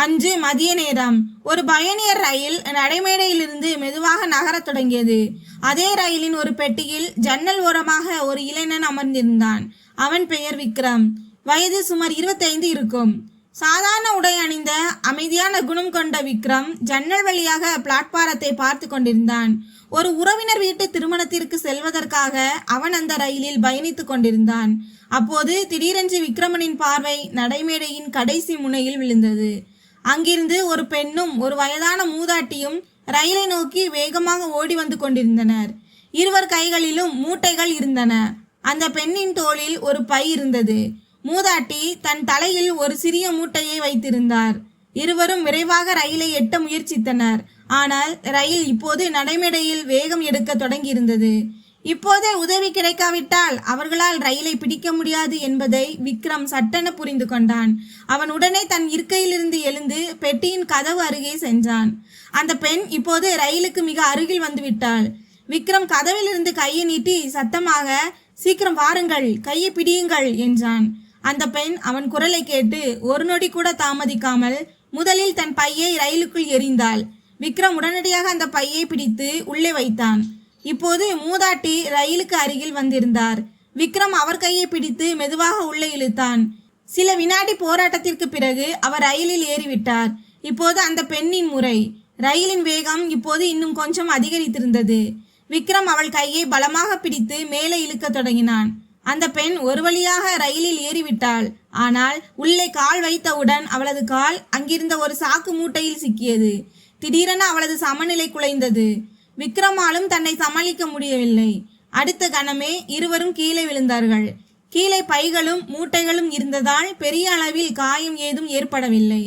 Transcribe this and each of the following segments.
அன்று மதிய நேரம். ஒரு பயணியர் ரயில் நடைமேடையிலிருந்து மெதுவாக நகரத் தொடங்கியது. அதே ரயிலின் ஒரு பெட்டியில் ஜன்னல் ஓரமாக ஒரு இளைஞன் அமர்ந்திருந்தான். அவன் பெயர் விக்ரம். வயது சுமார் 25 இருக்கும். சாதாரண உடை அணிந்த அமைதியான குணம் கொண்ட விக்ரம் ஜன்னல் வழியாக பிளாட்பாரத்தை பார்த்து கொண்டிருந்தான். ஒரு உறவினர் வீட்டு திருமணத்திற்கு செல்வதற்காக அவன் அந்த ரயிலில் பயணித்துக் கொண்டிருந்தான். அப்போது திடீரென்று விக்ரமனின் பார்வை நடைமேடையின் கடைசி முனையில் விழுந்தது. அங்கிருந்து ஒரு பெண்ணும் ஒரு வயதான மூதாட்டியும் ரயிலை நோக்கி வேகமாக ஓடி வந்து கொண்டிருந்தனர். இருவர் கைகளிலும் மூட்டைகள் இருந்தன. அந்த பெண்ணின் தோளில் ஒரு பை இருந்தது. மூதாட்டி தன் தலையில் ஒரு சிறிய மூட்டையை வைத்திருந்தார். இருவரும் விரைவாக ரயிலை எட்ட முயற்சித்தனர். ஆனால் ரயில் இப்போது நடைமேடையில் வேகம் எடுக்க தொடங்கியிருந்தது. இப்போதே உதவி கிடைக்காவிட்டால் அவர்களால் ரயிலை பிடிக்க முடியாது என்பதை விக்ரம் சட்டென புரிந்து கொண்டான். அவன் உடனே தன் இருக்கையிலிருந்து எழுந்து பெட்டியின் கதவு அருகே சென்றான். அந்த பெண் இப்போது ரயிலுக்கு மிக அருகில் வந்துவிட்டாள். விக்ரம் கதவிலிருந்து கையை நீட்டி சத்தமாக, "சீக்கிரம் வாருங்கள், கையை பிடியுங்கள்" என்றான். அந்த பெண் அவன் குரலை கேட்டு ஒரு நொடி கூட தாமதிக்காமல் முதலில் தன் பையை ரயிலுக்குள் எறிந்தாள். விக்ரம் உடனடியாக அந்த பையை பிடித்து உள்ளே வைத்தான். இப்போது மூதாட்டி ரயிலுக்கு அருகில் வந்திருந்தார். விக்ரம் அவர் கையை பிடித்து மெதுவாக உள்ளே இழுத்தான். சில வினாடி போராட்டத்திற்கு பிறகு அவர் ரயிலில் ஏறிவிட்டார். இப்போது அந்த பெண்ணின் முறை. ரயிலின் வேகம் இப்போது இன்னும் கொஞ்சம் அதிகரித்திருந்தது. விக்ரம் அவள் கையை பலமாக பிடித்து மேலே இழுக்க தொடங்கினான். அந்த பெண் ஒரு வழியாக ரயிலில் ஏறிவிட்டாள். ஆனால் உள்ளே கால் வைத்தவுடன் அவளது கால் அங்கிருந்த ஒரு சாக்கு மூட்டையில் சிக்கியது. திடீரென அவளது சமநிலை குலைந்தது. விக்ரமாலும் தன்னை சமாளிக்க முடியவில்லை. அடுத்த கணமே இருவரும் கீழே விழுந்தார்கள். கீழே பைகளும் மூட்டைகளும் இருந்ததால் பெரிய அளவில் காயம் ஏதும் ஏற்படவில்லை.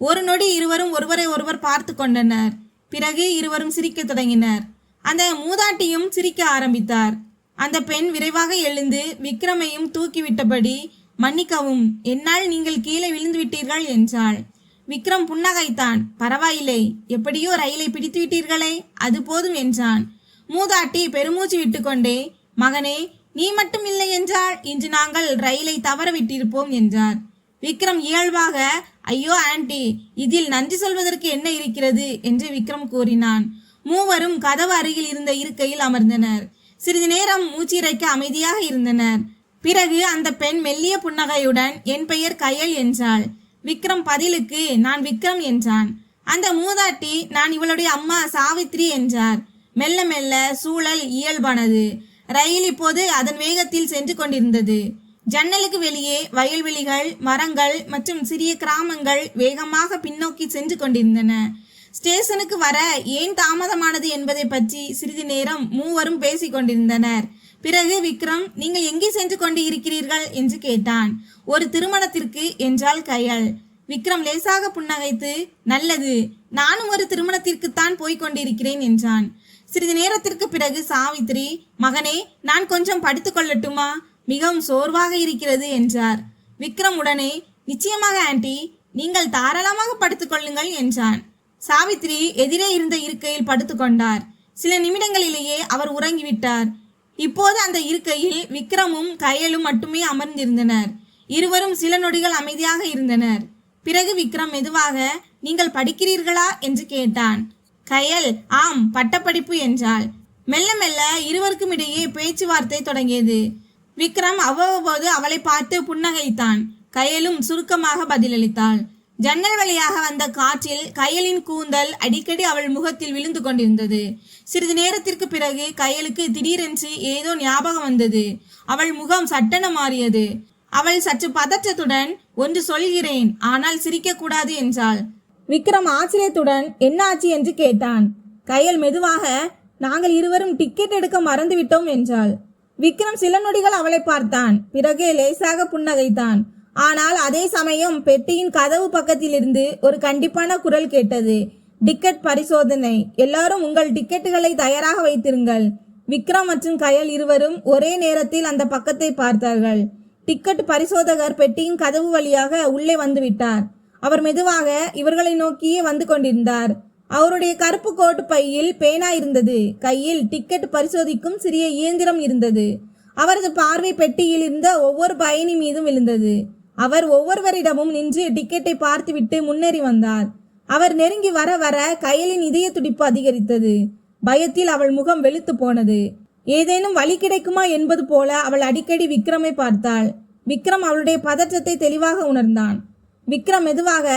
ஒரு நொடி இருவரும் ஒருவரை ஒருவர் பார்த்து கொண்டனர். பிறகு இருவரும் சிரிக்க தொடங்கினர். அந்த மூதாட்டியும் சிரிக்க ஆரம்பித்தார். அந்த பெண் விரைவாக எழுந்து விக்ரமையும் தூக்கிவிட்டபடி, "மன்னிக்கவும், என்னால் நீங்கள் கீழே விழுந்து விட்டீர்கள்" என்றாள். விக்ரம் புன்னகைத்தான். "பரவாயில்லை, எப்படியோ ரயிலை பிடித்து விட்டீர்களே, அது போதும்" என்றான். மூதாட்டி பெருமூச்சு விட்டுக்கொண்டே, "மகனே, நீ மட்டும் இல்லை என்றால் இன்று நாங்கள் ரயிலை தவற விட்டிருப்போம்" என்றார். விக்ரம் இயல்பாக, "ஐயோ ஆண்டி, இதில் நன்றி சொல்வதற்கு என்ன இருக்கிறது" என்று விக்ரம் கூறினான். மூவரும் கதவு அருகில் இருந்த இருக்கையில் அமர்ந்தனர். சிறிது நேரம் மூச்சிறைக்க அமைதியாக இருந்தனர். பிறகு அந்த பெண் மெல்லிய புன்னகையுடன், "என் பெயர் கயல்" என்றாள். விக்ரம் பதிலுக்கு, "நான் விக்ரம்" என்றான். அந்த மூதாட்டி, "நான் இவளுடைய அம்மா சாவித்ரி" என்றார். மெல்ல மெல்ல சூழல் இயல்பானது. ரயில் இப்போது அதன் வேகத்தில் சென்று கொண்டிருந்தது. ஜன்னலுக்கு வெளியே வயல்வெளிகள், மரங்கள் மற்றும் சிறிய கிராமங்கள் வேகமாக பின்னோக்கி சென்று கொண்டிருந்தன. ஸ்டேஷனுக்கு வர ஏன் தாமதமானது என்பதை பற்றி சிறிது நேரம் மூவரும் பேசிக் கொண்டிருந்தனர். பிறகு விக்ரம், "நீங்கள் எங்கே சென்று கொண்டு இருக்கிறீர்கள்" என்று கேட்டான். "ஒரு திருமணத்திற்கு" என்றாள் கயல். விக்ரம் லேசாக புன்னகைத்து, "நல்லது, நானும் ஒரு திருமணத்திற்குத்தான் போய்க் கொண்டிருக்கிறேன்" என்றான். சிறிது நேரத்திற்கு பிறகு சாவித்ரி, "மகனே, நான் கொஞ்சம் படுத்துக் கொள்ளட்டுமா? மிகவும் சோர்வாக இருக்கிறது" என்றார். விக்ரம் உடனே, "நிச்சயமாக ஆண்டி, நீங்கள் தாராளமாக படுத்துக் கொள்ளுங்கள்" என்றான். சாவித்ரி எதிரே இருந்த இருக்கையில் படுத்துக்கொண்டார். சில நிமிடங்களிலேயே அவர் உறங்கிவிட்டார். இப்போது அந்த இருக்கையில் விக்ரமும் கயலும் மட்டுமே அமர்ந்திருந்தனர். இருவரும் சில நொடிகள் அமைதியாக இருந்தனர். பிறகு விக்ரம் மெதுவாக, "நீங்கள் படிக்கிறீர்களா" என்று கேட்டான். கயல், "ஆம், பட்டப்படிப்பு" என்றாள். மெல்ல மெல்ல இருவருக்கும் இடையே பேச்சுவார்த்தை தொடங்கியது. விக்ரம் அவ்வப்போது அவளை பார்த்து புன்னகைத்தான். கயலும் சுருக்கமாக பதிலளித்தாள். ஜன்னல் வழியாக வந்த காற்றில் கயலின் கூந்தல் அடிக்கடி அவள் முகத்தில் விழுந்து கொண்டிருந்தது. சிறிது நேரத்திற்கு பிறகு கயலுக்கு திடீரென்று ஏதோ ஞாபகம் வந்தது. அவள் முகம் சட்டென மாறியது. அவள் சற்று பதற்றத்துடன், "ஒன்று சொல்கிறேன், ஆனால் சிரிக்க கூடாது" என்றாள். விக்ரம் ஆச்சரியத்துடன், "என்ன ஆச்சு" என்று கேட்டான். கயல் மெதுவாக, "நாங்கள் இருவரும் டிக்கெட் எடுக்க மறந்துவிட்டோம்" என்றாள். விக்ரம் சில நொடிகள் அவளை பார்த்தான். பிறகு லேசாக புன்னகைத்தான். ஆனால் அதே சமயம் பெட்டியின் கதவு பக்கத்திலிருந்து ஒரு கண்டிப்பான குரல் கேட்டது. "டிக்கெட் பரிசோதனை, எல்லாரும் உங்கள் டிக்கெட்டுகளை தயாராக வைத்திருங்கள்." விக்ரம் மற்றும் கயல் இருவரும் ஒரே நேரத்தில் அந்த பக்கத்தை பார்த்தார்கள். டிக்கெட் பரிசோதகர் பெட்டியின் கதவு வழியாக உள்ளே வந்துவிட்டார். அவர் மெதுவாக இவர்களை நோக்கியே வந்து கொண்டிருந்தார். அவருடைய கருப்பு கோட்டு பையில் பேனா இருந்தது. கையில் டிக்கெட் பரிசோதிக்கும் சிறிய இயந்திரம் இருந்தது. அவரது பார்வை பெட்டியில் இருந்த ஒவ்வொரு பயணி மீதும் விழுந்தது. அவர் ஒவ்வொருவரிடமும் நின்று டிக்கெட்டை பார்த்துவிட்டு முன்னேறி வந்தார். அவர் நெருங்கி வர வர கயலின் இதய துடிப்பு அதிகரித்தது. பயத்தில் அவள் முகம் வெளுத்து போனது. ஏதேனும் வழி கிடைக்குமா என்பது போல அவள் அடிக்கடி விக்ரமை பார்த்தாள். விக்ரம் அவளுடைய பதற்றத்தை தெளிவாக உணர்ந்தான். விக்ரம் மெதுவாக,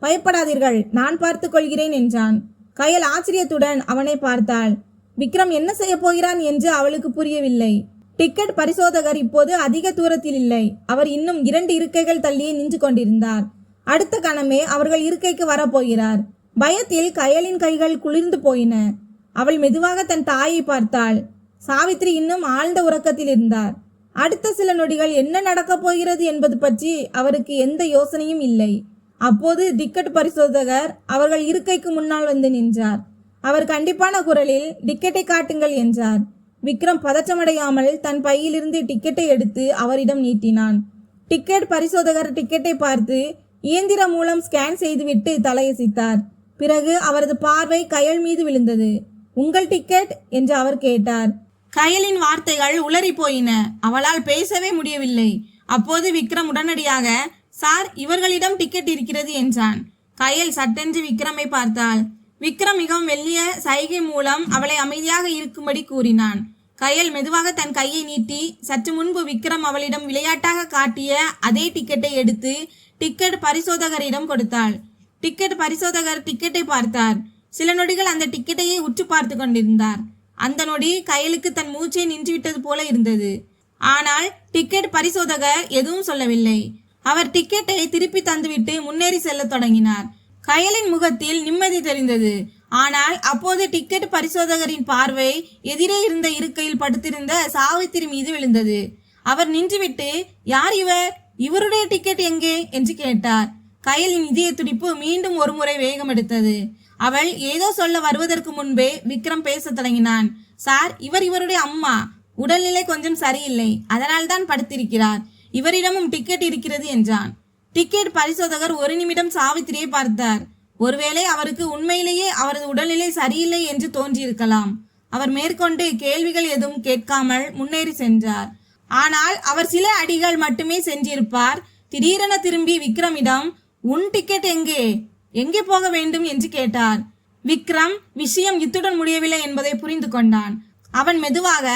பயப்படாதீர்கள், நான் பார்த்துக் கொள்கிறேன் என்றான். கயல் ஆச்சரியத்துடன் அவனை பார்த்தாள். விக்ரம் என்ன செய்ய போகிறான் என்று அவளுக்கு புரியவில்லை. டிக்கெட் பரிசோதகர் இப்போது அதிக தூரத்தில் இல்லை. அவர் இன்னும் 2 இருக்கைகள் தள்ளியே நின்று கொண்டிருந்தார். அடுத்த கணமே அவர்கள் இருக்கைக்கு வரப்போகிறார். பயத்தில் கயலின் கைகள் குளிர்ந்து போயின. அவள் மெதுவாக தன் தாயை பார்த்தாள். சாவித்ரி இன்னும் ஆழ்ந்த உறக்கத்தில் இருந்தார். அடுத்த சில நொடிகள் என்ன நடக்கப் போகிறது என்பது பற்றி அவருக்கு எந்த யோசனையும் இல்லை. அப்போது டிக்கெட் பரிசோதகர் அவர்கள் இருக்கைக்கு முன்னால் வந்து நின்றார். அவர் கண்டிப்பான குரலில், டிக்கெட்டை காட்டுங்கள் என்றார். விக்ரம் பதற்றமடையாமல் தன் பையிலிருந்து டிக்கெட்டை எடுத்து அவரிடம் நீட்டினான். டிக்கெட் பரிசோதகர் டிக்கெட்டை பார்த்து இயந்திரம் மூலம் ஸ்கேன் செய்துவிட்டு தலையசைத்தார். பிறகு அவரது பார்வை கயல் மீது விழுந்தது. உங்கள் டிக்கெட் என்று அவர் கேட்டார். கயலின் வார்த்தைகள் உளறி போயின. அவளால் பேசவே முடியவில்லை. அப்போது விக்ரம் உடனடியாக, சார், இவர்களிடம் டிக்கெட் இருக்கிறது என்றான். கயல் சட்டென்று விக்ரமை பார்த்தாள். விக்ரம் மிகவும் மெல்லிய சைகை மூலம் அவளை அமைதியாக இருக்கும்படி கூறினான். கயல் மெதுவாக தன் கையை நீட்டி சற்று முன்பு விக்ரம் அவளிடம் விளையாட்டாக காட்டிய அதே டிக்கெட்டை எடுத்து டிக்கெட் பரிசோதகரிடம் கொடுத்தாள். டிக்கெட் பரிசோதகர் டிக்கெட்டை பார்த்தார். சில நொடிகள் அந்த டிக்கெட்டையே உற்று பார்த்து கொண்டிருந்தார். அந்த நொடி கயலுக்கு தன் மூச்சை நின்றுவிட்டது போல இருந்தது. ஆனால் டிக்கெட் பரிசோதகர் எதுவும் சொல்லவில்லை. அவர் டிக்கெட்டை திருப்பி தந்துவிட்டு முன்னேறி செல்ல தொடங்கினார். கயலின் முகத்தில் நிம்மதி தெரிந்தது. ஆனால் அப்போது டிக்கெட் பரிசோதகரின் பார்வை எதிரே இருந்த இருக்கையில் படுத்திருந்த சாவித்திரி மீது விழுந்தது. அவர் நின்றுவிட்டு, யார் இவர், இவருடைய டிக்கெட் எங்கே என்று கேட்டார். கயலின் இதய துடிப்பு மீண்டும் ஒருமுறை வேகம் எடுத்தது. அவள் ஏதோ சொல்ல வருவதற்கு முன்பே விக்ரம் பேச தொடங்கினான். சார், இவருடைய அம்மா. உடல்நிலை கொஞ்சம் சரியில்லை, அதனால்தான் படுத்திருக்கிறார். இவரிடமும் டிக்கெட் இருக்கிறது என்றான். டிக்கெட் பரிசோதகர் ஒரு நிமிடம் சாவித்திரியை பார்த்தார். ஒருவேளை அவருக்கு உண்மையிலேயே அவரது உடல்நிலை சரியில்லை என்று தோன்றியிருக்கலாம். அவர் மேற்கொண்டு கேள்விகள் எதுவும் கேட்காமல் முன்னேறி சென்றார். ஆனால் அவர் சில அடிகள் மட்டுமே சென்றிருப்பார். திடீரென திரும்பி விக்ரமிடம், உன் டிக்கெட் எங்கே போக வேண்டும் என்று கேட்டார். விக்ரம் விஷயம் இத்துடன் முடியவில்லை என்பதை புரிந்து கொண்டான். அவன் மெதுவாக,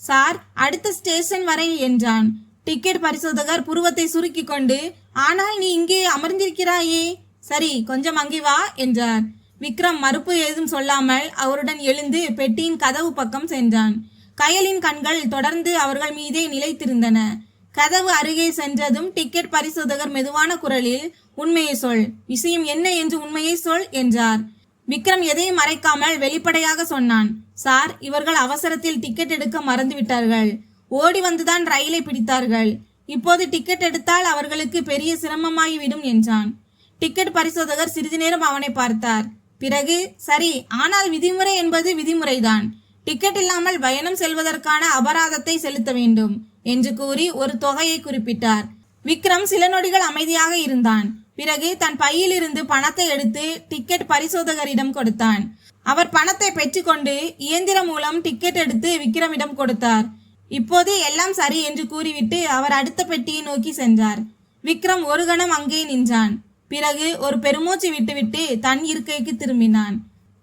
சார், அடுத்த ஸ்டேஷன் வரை என்றான். டிக்கெட் பரிசோதகர் புருவத்தை சுருக்கி கொண்டு, ஆனால் நீ இங்கே அமர்ந்திருக்கிறாயே, சரி, கொஞ்சம் அங்கே வா என்றார். விக்ரம் மறுப்பு ஏதும் சொல்லாமல் அவருடன் எழுந்து பெட்டியின் கதவு பக்கம் சென்றான். கயலின் கண்கள் தொடர்ந்து அவர்கள் மீதே நிலைத்திருந்தன. கதவு அருகே சென்றதும் டிக்கெட் பரிசோதகர் மெதுவான குரலில், உண்மையை சொல், விஷயம் என்ன என்று உண்மையை சொல் என்றார். விக்ரம் எதையும் மறைக்காமல் வெளிப்படையாக சொன்னான். சார், இவர்கள் அவசரத்தில் டிக்கெட் எடுக்க மறந்துவிட்டார்கள். ஓடி வந்துதான் ரயிலை பிடித்தார்கள். இப்போது டிக்கெட் எடுத்தால் அவர்களுக்கு பெரிய சிரமமாகிவிடும் என்றான். டிக்கெட் பரிசோதகர் சிறிது நேரம் அவனை பார்த்தார். பிறகு, சரி, ஆனால் விதிமுறை என்பது விதிமுறைதான். டிக்கெட் இல்லாமல் பயணம் செல்வதற்கான அபராதத்தை செலுத்த வேண்டும் என்று கூறி ஒரு தொகையை குறிப்பிட்டார். விக்ரம் சில நொடிகள் அமைதியாக இருந்தான். பிறகு தன் பையிலிருந்து பணத்தை எடுத்து டிக்கெட் பரிசோதகரிடம் கொடுத்தான். அவர் பணத்தை பெற்றுக்கொண்டு இயந்திரம் மூலம் டிக்கெட் எடுத்து விக்ரமிடம் கொடுத்தார். இப்போது எல்லாம் சரி என்று கூறிவிட்டு அவர் அடுத்த பெட்டியை நோக்கி சென்றார். விக்ரம் ஒரு கணம் அங்கே நின்றான். பிறகு ஒரு பெருமூச்சு விட்டுவிட்டு தன் இருக்கைக்கு திரும்பினான்.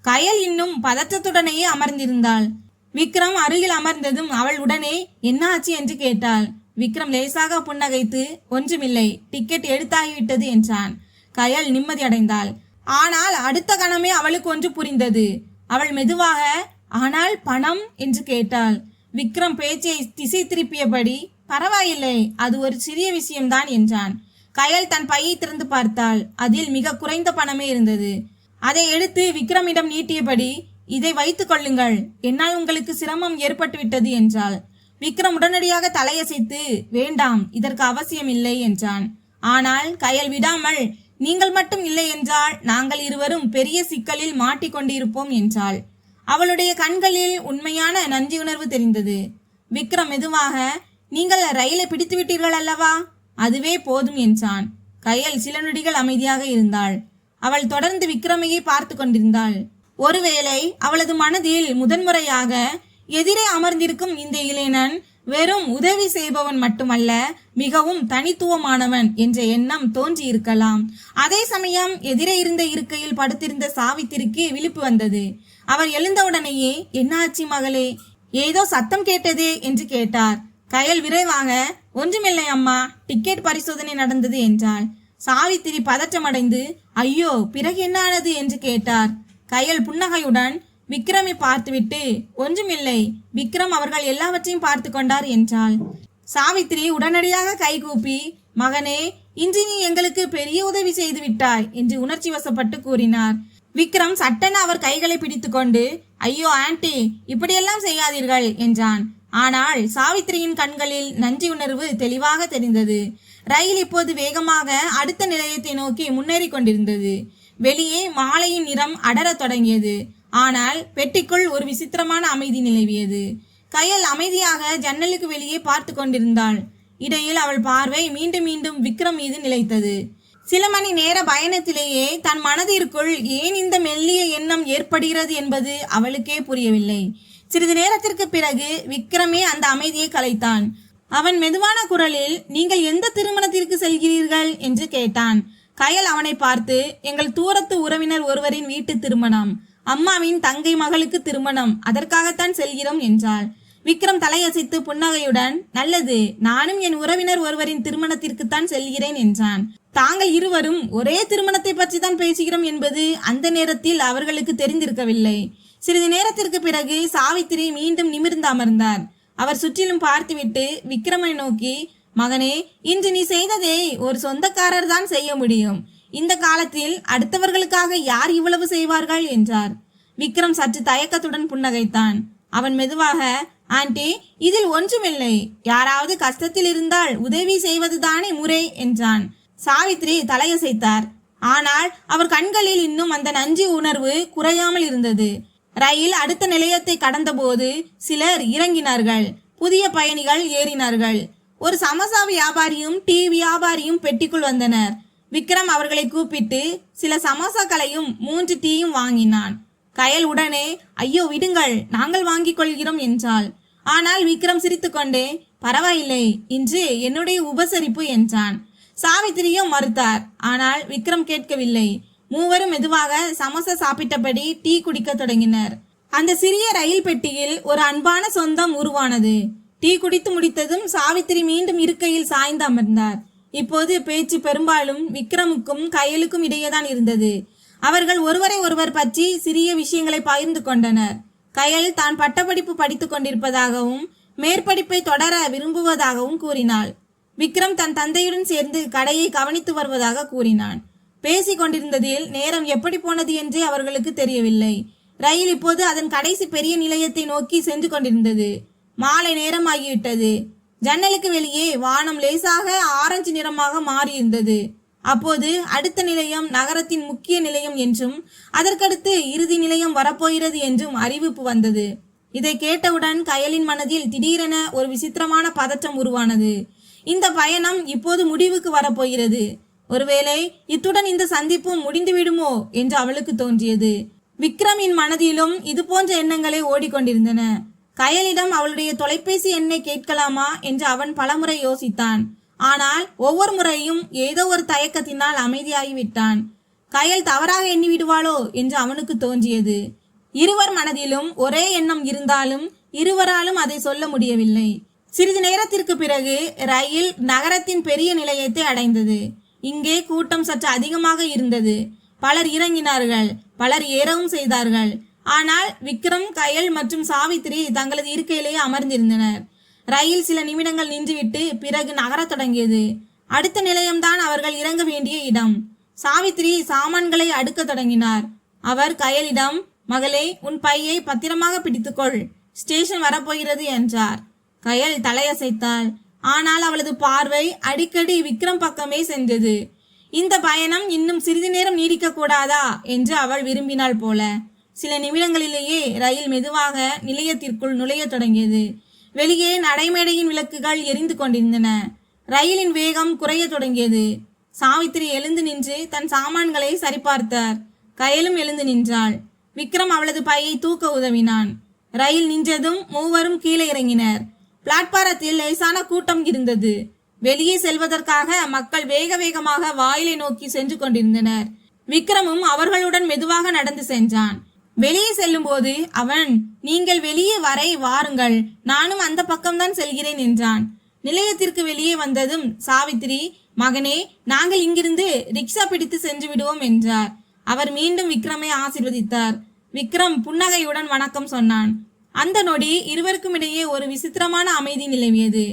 கயல் இன்னும் பதற்றத்துடனேயே அமர்ந்திருந்தாள். விக்ரம் அருகில் அமர்ந்ததும் அவள் உடனே என்ன ஆச்சு என்று கேட்டாள். விக்ரம் லேசாக புன்னகைத்து, ஒன்றுமில்லை, டிக்கெட் எடுத்தாகிவிட்டது என்றான். கயல் நிம்மதி அடைந்தாள். ஆனால் அடுத்த கணமே அவளுக்கு ஒன்று புரிந்தது. அவள் மெதுவாக, ஆனால் பணம் என்று கேட்டாள். விக்ரம் பேச்சை திசை திருப்பியபடி, பரவாயில்லை, அது ஒரு சிறிய விஷயம்தான் என்றான். கயல் தன் பையை திறந்து பார்த்தாள். அதில் மிக குறைந்த பணமே இருந்தது. அதை எடுத்து விக்ரமிடம் நீட்டியபடி, இதை வைத்துக் கொள்ளுங்கள், என்னால் உங்களுக்கு சிரமம் ஏற்பட்டுவிட்டது என்றாள். விக்ரம் உடனடியாக தலையசைத்து, வேண்டாம், இதற்கு அவசியம் இல்லை என்றான். ஆனால் கயல் விடாமல், நீங்கள் மட்டும் இல்லை என்றால் நாங்கள் இருவரும் பெரிய சிக்கலில் மாட்டிக்கொண்டிருப்போம் என்றாள். அவளுடைய கண்களில் உண்மையான நன்றியுணர்வு தெரிந்தது. விக்ரம் மெதுவாக, நீங்கள் ரயிலை பிடித்து விட்டீர்கள் அல்லவா, அதுவே போதும் என்றான். கயல் சில நொடிகள் அமைதியாக இருந்தாள். அவள் தொடர்ந்து விக்ரமையே பார்த்து கொண்டிருந்தாள். ஒருவேளை அவளது மனதில் முதன்முறையாக எதிரே அமர்ந்திருக்கும் இந்த இளைஞன் வெறும் உதவி செய்பவன் மட்டுமல்ல, மிகவும் தனித்துவமானவன் என்ற எண்ணம் தோன்றியிருக்கலாம். அதே சமயம் எதிரே இருந்த இருக்கையில் படுத்திருந்த சாவித்திரிக்கு விழிப்பு வந்தது. அவர் எழுந்தவுடனேயே, என்னாச்சு மகளே, ஏதோ சத்தம் கேட்டதே என்று கேட்டார். கயல் விரைவாக, ஒன்றுமில்லை அம்மா, டிக்கெட் பரிசோதனை நடந்தது என்றாள். சாவித்திரி பதற்றமடைந்து, ஐயோ, பிறகு என்ன ஆனது என்று கேட்டார். கயல் புன்னகையுடன் விக்ரமை பார்த்துவிட்டு, ஒன்றுமில்லை, விக்ரம் அவர்கள் எல்லாவற்றையும் பார்த்து கொண்டார் என்றாள். சாவித்திரி உடனடியாக கைகூப்பி, மகனே, இன்று நீ எங்களுக்கு பெரிய உதவி செய்து விட்டாய் என்று உணர்ச்சி வசப்பட்டு கூறினார். விக்ரம் சட்டென அவர் கைகளை பிடித்துக்கொண்டு, ஐயோ ஆன்டி, இப்படியெல்லாம் செய்யாதீர்கள் என்றான். ஆனால் சாவித்திரியின் கண்களில் நன்றி உணர்வு தெளிவாக தெரிந்தது. ரயில் இப்போது வேகமாக அடுத்த நிலையத்தை நோக்கி முன்னேறி கொண்டிருந்தது. வெளியே மாலையின் நிறம் அடரத் தொடங்கியது. ஆனால் பெட்டிக்குள் ஒரு விசித்திரமான அமைதி நிலவியது. கயல் அமைதியாக ஜன்னலுக்கு வெளியே பார்த்து கொண்டிருந்தாள். இடையில் அவள் பார்வை மீண்டும் மீண்டும் விக்ரம் மீது நிலைத்தது. சில மணி நேர பயணத்திலேயே தன் மனதிற்குள் ஏன் இந்த மெல்லிய எண்ணம் ஏற்படுகிறது என்பது அவளுக்கே புரியவில்லை. சிறிது நேரத்திற்கு பிறகு விக்ரமே அந்த அமைதியை கலைத்தான். அவன் மெதுவான குரலில், நீங்கள் எந்த திருமணத்திற்கு செல்கிறீர்கள் என்று கேட்டான். கயல் அவனை பார்த்து, எங்கள் தூரத்து உறவினர் ஒருவரின் வீட்டு திருமணம், அம்மாவின் தங்கை மகளுக்கு திருமணம், அதற்காகத்தான் செல்கிறோம் என்றாள். விக்ரம் தலையசைத்து புன்னகையுடன், நல்லது, நானும் என் உறவினர் ஒருவரின் திருமணத்திற்குத்தான் செல்கிறேன் என்றான். தாங்கள் இருவரும் ஒரே திருமணத்தை பற்றி தான் பேசுகிறோம் என்பது அந்த நேரத்தில் அவர்களுக்கு தெரிந்திருக்கவில்லை. சிறிது நேரத்திற்கு பிறகு சாவித்திரி மீண்டும் நிமிர்ந்து அமர்ந்தார். அவர் சுற்றிலும் பார்த்துவிட்டு விக்ரமை நோக்கி, மகனே, இன்று நீ செய்ததை ஒரு சொந்தக்காரர் தான் செய்ய முடியும். இந்த காலத்தில் அடுத்தவர்களுக்காக யார் இவ்வளவு செய்வார்கள் என்றார். விக்ரம் சற்று தயக்கத்துடன் புன்னகைத்தான். அவன் மெதுவாக, ஆண்டி, இதில் ஒன்றுமில்லை, யாராவது கஷ்டத்தில் இருந்தால் உதவி செய்வதுதானே முறை என்றான். சாவித்ரி தலையசைத்தார். ஆனால் அவர் கண்களில் இன்னும் அந்த நன்றி உணர்வு குறையாமல் இருந்தது. ரயில் அடுத்த நிலையத்தை கடந்தபோது சிலர் இறங்கினார்கள். புதிய பயணிகள் ஏறினார்கள். ஒரு சமோசா வியாபாரியும் டீ வியாபாரியும் பெட்டிக்குள் வந்தனர். விக்ரம் அவர்களை கூப்பிட்டு சில சமோசாக்களையும் 3 டீயும் வாங்கினான். கயல் உடனே, ஐயோ விடுங்கள், நாங்கள் வாங்கிக் கொள்கிறோம் என்றாள். ஆனால் விக்ரம் சிரித்துக்கொண்டே, பரவாயில்லை, இன்று என்னுடைய உபசரிப்பு என்றான். சாவித்திரியும் மறுத்தார். ஆனால் விக்ரம் கேட்கவில்லை. மூவரும் மெதுவாக சமோசா சாப்பிட்டபடி டீ குடிக்க தொடங்கினர். அந்த சிறிய ரயில் பெட்டியில் ஒரு அன்பான சொந்தம் உருவானது. டீ குடித்து முடித்ததும் சாவித்திரி மீண்டும் இருக்கையில் சாய்ந்து அமர்ந்தார். இப்போது பேச்சு பெரும்பாலும் விக்ரமுக்கும் கயலுக்கும் இடையேதான் இருந்தது. அவர்கள் ஒருவரை ஒருவர் பற்றி சிறிய விஷயங்களை பகிர்ந்து கொண்டனர். கயல் தான் பட்டப்படிப்பு படித்துக் கொண்டிருப்பதாகவும் மேற்படிப்பை தொடர விரும்புவதாகவும் கூறினாள். விக்ரம் தன் தந்தையுடன் சேர்ந்து கடையை கவனித்து வருவதாக கூறினான். பேசிக் கொண்டிருந்ததில் நேரம் எப்படி போனது என்றே அவர்களுக்கு தெரியவில்லை. ரயில் இப்போது அதன் கடைசி பெரிய நிலையத்தை நோக்கி சென்று கொண்டிருந்தது. மாலை நேரம் ஆகிவிட்டது. ஜன்னலுக்கு வெளியே வானம் லேசாக ஆரஞ்சு நிறமாக மாறியிருந்தது. அப்போது அடுத்த நிலையம் நகரத்தின் முக்கிய நிலையம் என்றும் அதற்கடுத்து இறுதி நிலையம் வரப்போகிறது என்றும் அறிவிப்பு வந்தது. இதை கேட்டவுடன் கயலின் மனதில் திடீரென ஒரு விசித்திரமான பதற்றம் உருவானது. இந்த பயணம் இப்போது முடிவுக்கு வரப்போகிறது. ஒருவேளை இத்துடன் இந்த சந்திப்பும் முடிந்துவிடுமோ என்று அவளுக்கு தோன்றியது. விக்ரமின் மனதிலும் இது போன்ற எண்ணங்களே ஓடிக்கொண்டிருந்தன. கயலிடம் அவளுடைய தொலைபேசி எண்ணை கேட்கலாமா என்று அவன் பலமுறை யோசித்தான். ஆனால் ஒவ்வொரு முறையும் ஏதோ ஒரு தயக்கத்தினால் அமைதியாகிவிட்டான். கயல் தவறாக எண்ணி விடுவாளோ என்று அவனுக்கு தோன்றியது. இருவர் மனதிலும் ஒரே எண்ணம் இருந்தாலும் இருவராலும் அதை சொல்ல முடியவில்லை. சிறிது நேரத்திற்கு பிறகு ரயில் நகரத்தின் பெரிய நிலையத்தை அடைந்தது. இங்கே கூட்டம் சற்று அதிகமாக இருந்தது. பலர் இறங்கினார்கள், பலர் ஏறவும் செய்தார்கள். ஆனால் விக்ரம், கயல் மற்றும் சாவித்திரி தங்களது இருக்கையிலேயே அமர்ந்திருந்தனர். ரயில் சில நிமிடங்கள் நின்றுவிட்டு பிறகு நகரத் தொடங்கியது. அடுத்த நிலையம்தான் அவர்கள் இறங்க வேண்டிய இடம். சாவித்திரி சாமான்களை அடுக்க தொடங்கினார். அவர் கயலிடம், மகளே, உன் பையை பத்திரமாக பிடித்துக்கொள், ஸ்டேஷன் வரப்போகிறது என்றார். கயல் தலையசைத்தாள். ஆனால் அவளது பார்வை அடிக்கடி விக்ரம் பக்கமே சென்றது. இந்த பயணம் இன்னும் சிறிது நேரம் நீடிக்க கூடாதா என்று அவள் விரும்பினாள் போல. சில நிமிடங்களிலேயே ரயில் மெதுவாக நிலையத்திற்குள் நுழைய தொடங்கியது. வெளியே நடைமேடையின் விளக்குகள் எரிந்து கொண்டிருந்தன. ரயிலின் வேகம் குறைய தொடங்கியது. சாவித்திரி எழுந்து நின்று தன் சாமான்களை சரிபார்த்தார். கயலும் எழுந்து நின்றாள். விக்ரம் அவளது பையை தூக்க உதவினான். ரயில் நின்றதும் மூவரும் கீழே இறங்கினர். பிளாட்பாரத்தில் லேசான கூட்டம் இருந்தது. வெளியே செல்வதற்காக மக்கள் வேக வேகமாக வாயிலை நோக்கி சென்று கொண்டிருந்தனர். விக்ரமும் அவர்களுடன் மெதுவாக நடந்து சென்றான். வெளியே செல்லும் போது அவன், நீங்கள் வெளியே வரை வாருங்கள், நானும் அந்த பக்கம்தான் செல்கிறேன் என்றான். நிலையத்திற்கு வெளியே வந்ததும் சாவித்திரி, மகனே, நாங்கள் இங்கிருந்து ரிக்ஷா பிடித்து சென்று விடுவோம் என்றார். அவர் மீண்டும் விக்ரமை ஆசீர்வதித்தார். விக்ரம் புன்னகையுடன் வணக்கம் சொன்னான். அந்த நொடி இருவருக்கும் இடையே ஒரு விசித்திரமான அமைதி நிலவியது.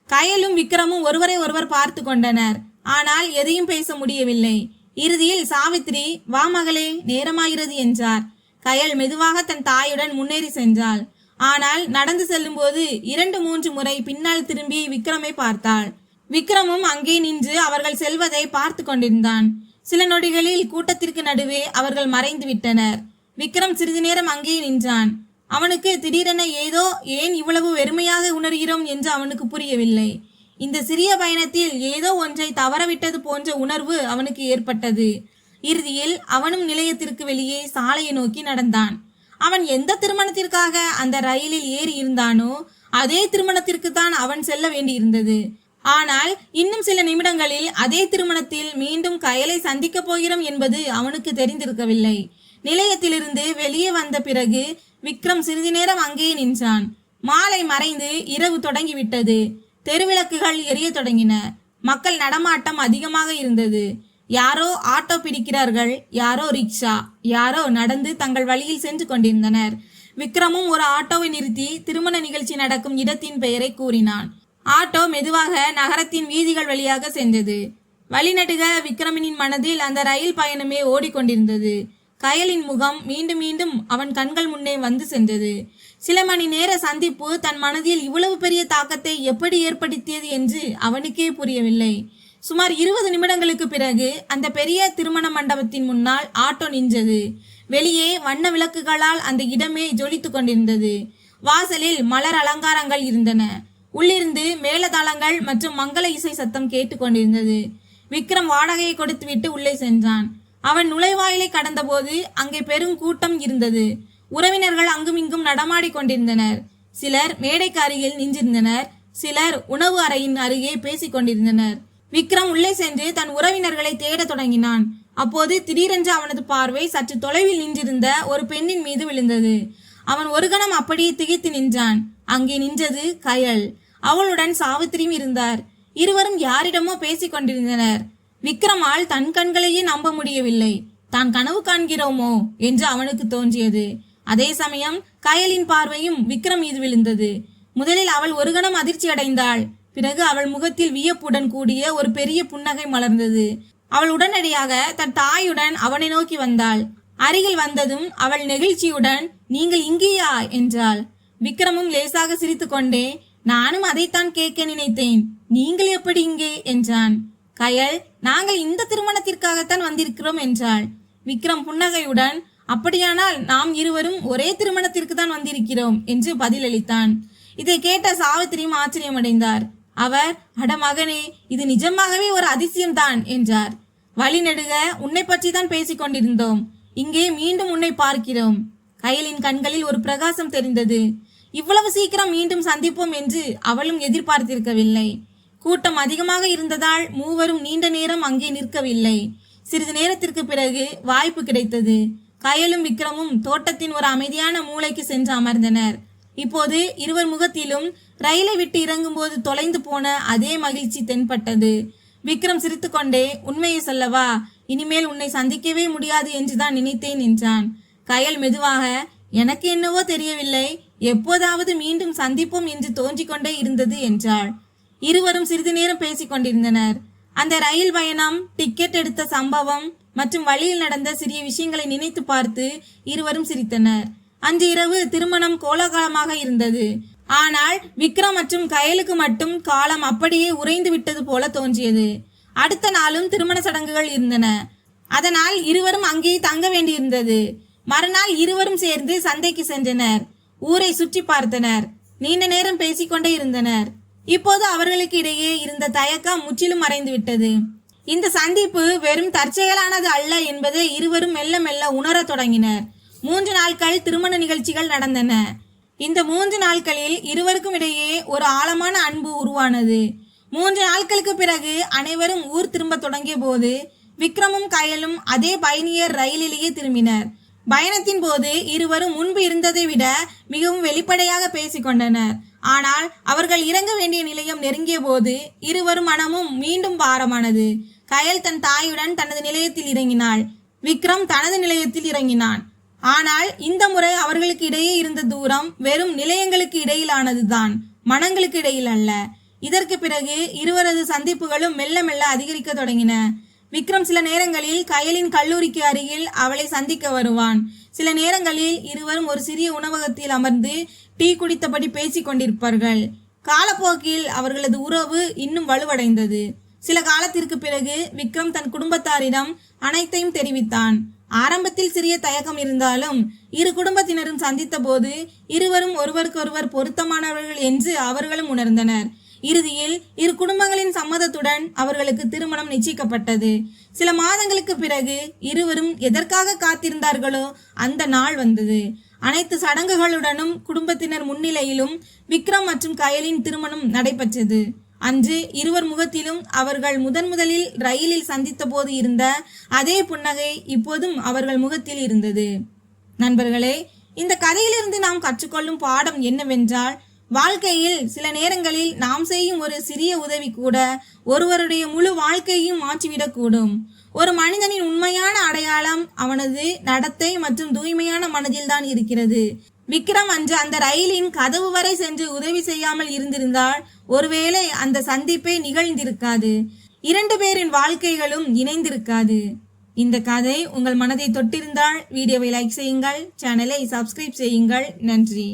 கயலும் விக்ரமும் ஒருவரை ஒருவர் பார்த்து கொண்டனர். ஆனால் எதையும் பேச முடியவில்லை. இறுதியில் சாவித்திரி, வா மகளே, நேரமாகிறது என்றார். கயல் மெதுவாக தன் தாயுடன் முன்னேறி சென்றாள். ஆனால் நடந்து செல்லும் போது 2-3 முறை பின்னால் திரும்பி விக்ரமை பார்த்தாள். விக்ரமும் அங்கே நின்று அவர்கள் செல்வதை பார்த்து கொண்டிருந்தான். சில நொடிகளில் கூட்டத்திற்கு நடுவே அவர்கள் மறைந்து விட்டனர். விக்ரம் சிறிது நேரம் அங்கே நின்றான். அவனுக்கு திடீரென ஏன் இவ்வளவு வெறுமையாக உணர்கிறோம் என்று அவனுக்கு புரியவில்லை. இந்த சிறிய பயணத்தில் ஏதோ ஒன்றை தவறவிட்டது போன்ற உணர்வு அவனுக்கு ஏற்பட்டது. இறுதியில் அவனும் நிலையத்திற்கு வெளியே சாலையை நோக்கி நடந்தான். அவன் எந்த திருமணத்திற்காக அந்த ரயிலில் ஏறி இருந்தானோ அதே திருமணத்திற்கு தான் அவன் செல்ல வேண்டியிருந்தது. ஆனால் இன்னும் சில நிமிடங்களில் அதே திருமணத்தில் மீண்டும் கயலை சந்திக்கப் போகிறோம் என்பது அவனுக்கு தெரிந்திருக்கவில்லை. நிலையத்திலிருந்து வெளியே வந்த பிறகு விக்ரம் சிறிது நேரம் அங்கே நின்றான். மாலை மறைந்து இரவு தொடங்கிவிட்டது. தெருவிளக்குகள் எரிய தொடங்கின. மக்கள் நடமாட்டம் அதிகமாக இருந்தது. யாரோ ஆட்டோ பிடிக்கிறார்கள், யாரோ ரிக்ஷா, யாரோ நடந்து தங்கள் வழியில் சென்று கொண்டிருந்தனர். விக்ரமும் ஒரு ஆட்டோவை நிறுத்தி திருமண நிகழ்ச்சி நடக்கும் இடத்தின் பெயரை கூறினான். ஆட்டோ மெதுவாக நகரத்தின் வீதிகள் வழியாக சென்றது. வழிநடுக விக்ரமினின் மனதில் அந்த ரயில் பயணமே ஓடிக்கொண்டிருந்தது. கயலின் முகம் மீண்டும் மீண்டும் அவன் கண்கள் முன்னே வந்து சென்றது. சில மணி நேர சந்திப்பு தன் மனதில் இவ்வளவு பெரிய தாக்கத்தை எப்படி ஏற்படுத்தியது என்று அவனுக்கே புரியவில்லை. சுமார் 20 நிமிடங்களுக்கு பிறகு அந்த பெரிய திருமண மண்டபத்தின் முன்னால் ஆட்டோ நின்றது. வெளியே வண்ண விளக்குகளால் அந்த இடமே ஜொலித்து கொண்டிருந்தது. வாசலில் மலர் அலங்காரங்கள் இருந்தன. உள்ளிருந்து மேளதாளங்கள் மற்றும் மங்கள இசை சத்தம் கேட்டுக்கொண்டிருந்தது. விக்ரம் வாடகையை கொடுத்துவிட்டு உள்ளே சென்றான். அவன் நுழைவாயிலை கடந்தபோது அங்கே பெரும் கூட்டம் இருந்தது. உறவினர்கள் அங்குமிங்கும் நடமாடி கொண்டிருந்தனர். சிலர் மேடைக்கு அருகில் நின்றிருந்தனர். சிலர் உணவு அறையின் அருகே பேசிக் கொண்டிருந்தனர். விக்ரம் உள்ளே சென்று தன் உறவினர்களை தேட தொடங்கினான். அப்போது திடீரென்று அவனது பார்வை சற்று தொலைவில் நின்றிருந்த ஒரு பெண்ணின் மீது விழுந்தது. அவன் ஒரு கணம் அப்படியே திகைத்து நின்றான். அங்கே நின்றது கயல். அவளுடன் சாவித்திரியும் இருந்தார். இருவரும் யாரிடமோ பேசிக் கொண்டிருந்தனர். விக்ரமால் தன் கண்களையே நம்ப முடியவில்லை. தான் கனவு காண்கிறோமோ என்று அவனுக்கு தோன்றியது. அதே சமயம் கயலின் பார்வையும் விக்ரம் மீது விழுந்தது. முதலில் அவள் ஒரு கணம் அதிர்ச்சி அடைந்தாள். பிறகு அவள் முகத்தில் வியப்புடன் கூடிய ஒரு பெரிய புன்னகை மலர்ந்தது. அவள் உடனடியாக தன் தாயுடன் அவனை நோக்கி வந்தாள். அருகில் வந்ததும் அவள் நெகிழ்ச்சியுடன், நீங்கள் இங்கேயா என்றாள். விக்ரமும் லேசாக சிரித்து கொண்டே, நானும் அதைத்தான் கேட்க நினைத்தேன், நீங்கள் எப்படி இங்கே என்றான். கயல், நாங்கள் இந்த திருமணத்திற்காகத்தான் வந்திருக்கிறோம் என்றாள். விக்ரம் புன்னகையுடன், அப்படியானால் நாம் இருவரும் ஒரே திருமணத்திற்கு தான் வந்திருக்கிறோம் என்று பதிலளித்தான். இதை கேட்ட சாவித்திரியும் ஆச்சரியமடைந்தார். அவர், அட மகனே, இது நிஜமாகவே ஒரு அதிசயம்தான் என்றார். வழிநெடுக உன்னை பற்றி தான் பேசிக் கொண்டிருந்தோம். இங்கே மீண்டும் உன்னை பார்க்கிறோம். கயலின் கண்களில் ஒரு பிரகாசம் தெரிந்தது. இவ்வளவு சீக்கிரம் மீண்டும் சந்திப்போம் என்று அவளும் எதிர்பார்த்திருக்கவில்லை. கூட்டம் அதிகமாக இருந்ததால் மூவரும் நீண்ட நேரம் அங்கே நிற்கவில்லை. சிறிது நேரத்திற்கு பிறகு வாய்ப்பு கிடைத்தது. கயலும் விக்ரமும் தோட்டத்தின் ஒரு அமைதியான மூலைக்கு சென்று அமர்ந்தனர். இப்போது இருவர் முகத்திலும் ரயிலை விட்டு இறங்கும் போது தொலைந்து போன அதே மகிழ்ச்சி தென்பட்டது. விக்ரம் சிரித்துக்கொண்டே, உண்மையை சொல்லவா, இனிமேல் உன்னை சந்திக்கவே முடியாது என்றுதான் நினைத்தேன் என்றான். கயல் மெதுவாக, எனக்கு என்னவோ தெரியவில்லை, எப்போதாவது மீண்டும் சந்திப்போம் என்று தோன்றிக் கொண்டே இருந்தது என்றாள். இருவரும் சிறிது நேரம் பேசிக் கொண்டிருந்தனர். அந்த ரயில் பயணம், டிக்கெட் எடுத்த சம்பவம் மற்றும் வழியில் நடந்த சிறிய விஷயங்களை நினைத்து பார்த்து இருவரும் சிரித்தனர். அன்று இரவு திருமணம் கோலாகலமாக இருந்தது. ஆனால் விக்ரம் மற்றும் கயலுக்கு மட்டும் காலம் அப்படியே உறைந்து விட்டது போல தோன்றியது. அடுத்த நாளும் திருமண சடங்குகள் இருந்தன. அதனால் இருவரும் அங்கே தங்க வேண்டியிருந்தது. மறுநாள் இருவரும் சேர்ந்து சந்தைக்கு சென்றனர். ஊரை சுற்றி பார்த்தனர். நீண்ட நேரம் பேசிக்கொண்டே இருந்தனர். இப்போது அவர்களுக்கு இடையே இருந்த தயக்கம் முற்றிலும் மறைந்து விட்டது. இந்த சந்திப்பு வெறும் தற்செயலானது அல்ல என்பதை இருவரும் மெல்ல மெல்ல உணரத் தொடங்கினர். 3 நாட்கள் திருமண நிகழ்ச்சிகள் நடந்தன. இந்த 3 நாட்களில் இருவருக்கும் இடையே ஒரு ஆழமான அன்பு உருவானது. 3 நாட்களுக்கு பிறகு அனைவரும் ஊர் திரும்ப தொடங்கிய போது விக்ரமும் கயலும் அதே பயணியர் ரயிலிலேயே திரும்பினர். பயணத்தின் போது இருவரும் முன்பு இருந்ததை விட மிகவும் வெளிப்படையாக பேசிக்கொண்டனர். ஆனால் அவர்கள் இறங்க வேண்டிய நிலையம் நெருங்கிய போது இருவரும் மனமும் மீண்டும் பாரமானது. கயல் தன் தாயுடன் தனது நிலையத்தில் இறங்கினாள். விக்ரம் தனது நிலையத்தில் இறங்கினான். ஆனால் இந்த முறை அவர்களுக்கு இடையே இருந்த தூரம் வெறும் நிலையங்களுக்கு இடையிலானதுதான், மனங்களுக்கு இடையில் அல்ல. இதற்கு பிறகு இருவரது சந்திப்புகளும் மெல்ல மெல்ல அதிகரிக்க தொடங்கின. விக்ரம் சில நேரங்களில் கயலின் கல்லூரிக்கு அருகில் அவளை சந்திக்க வருவான். சில நேரங்களில் இருவரும் ஒரு சிறிய உணவகத்தில் அமர்ந்து டீ குடித்தபடி பேசிக் கொண்டிருப்பார்கள். காலப்போக்கில் அவர்களது உறவு இன்னும் வலுவடைந்தது. சில காலத்திற்கு பிறகு விக்ரம் தன் குடும்பத்தாரிடம் அனைத்தையும் தெரிவித்தான். ஆரம்பத்தில் சிறிய தயக்கம் இருந்தாலும் இரு குடும்பத்தினரும் சந்தித்த போது இருவரும் ஒருவருக்கொருவர் பொருத்தமானவர்கள் என்று அவர்களும் உணர்ந்தனர். இறுதியில் இரு குடும்பங்களின் சம்மதத்துடன் அவர்களுக்கு திருமணம் நிச்சயிக்கப்பட்டது. சில மாதங்களுக்கு பிறகு இருவரும் எதற்காக காத்திருந்தார்களோ அந்த நாள் வந்தது. அனைத்து சடங்குகளுடனும் குடும்பத்தினர் முன்னிலையிலும் விக்ரம் மற்றும் கயலின் திருமணம் நடைபெற்றது. அன்று இருவர் முகத்திலும் அவர்கள் முதலில் ரயிலில் சந்தித்த போது இருந்த அதே புன்னகை இப்போதும் அவர்கள் முகத்தில் இருந்தது. நண்பர்களே, இந்த கதையிலிருந்து நாம் கற்றுக்கொள்ளும் பாடம் என்னவென்றால், வாழ்க்கையில் சில நேரங்களில் நாம் செய்யும் ஒரு சிறிய உதவி கூட ஒருவருடைய முழு வாழ்க்கையையும் மாற்றிவிடக்கூடும். ஒரு மனிதனின் உண்மையான அடையாளம் அவனது நடத்தை மற்றும் தூய்மையான மனதில்தான் இருக்கிறது. விக்ரம் அன்று அந்த ரயிலின் கதவு வரை சென்று உதவி செய்யாமல் இருந்திருந்தால் ஒருவேளை அந்த சந்திப்பே நிகழ்ந்திருக்காது. 2 பேரின் வாழ்க்கைகளும் இணைந்திருக்காது. இந்த கதை உங்கள் மனதை தொட்டிருந்தால் வீடியோவை லைக் செய்யுங்கள், சேனலை சப்ஸ்கிரைப் செய்யுங்கள். நன்றி.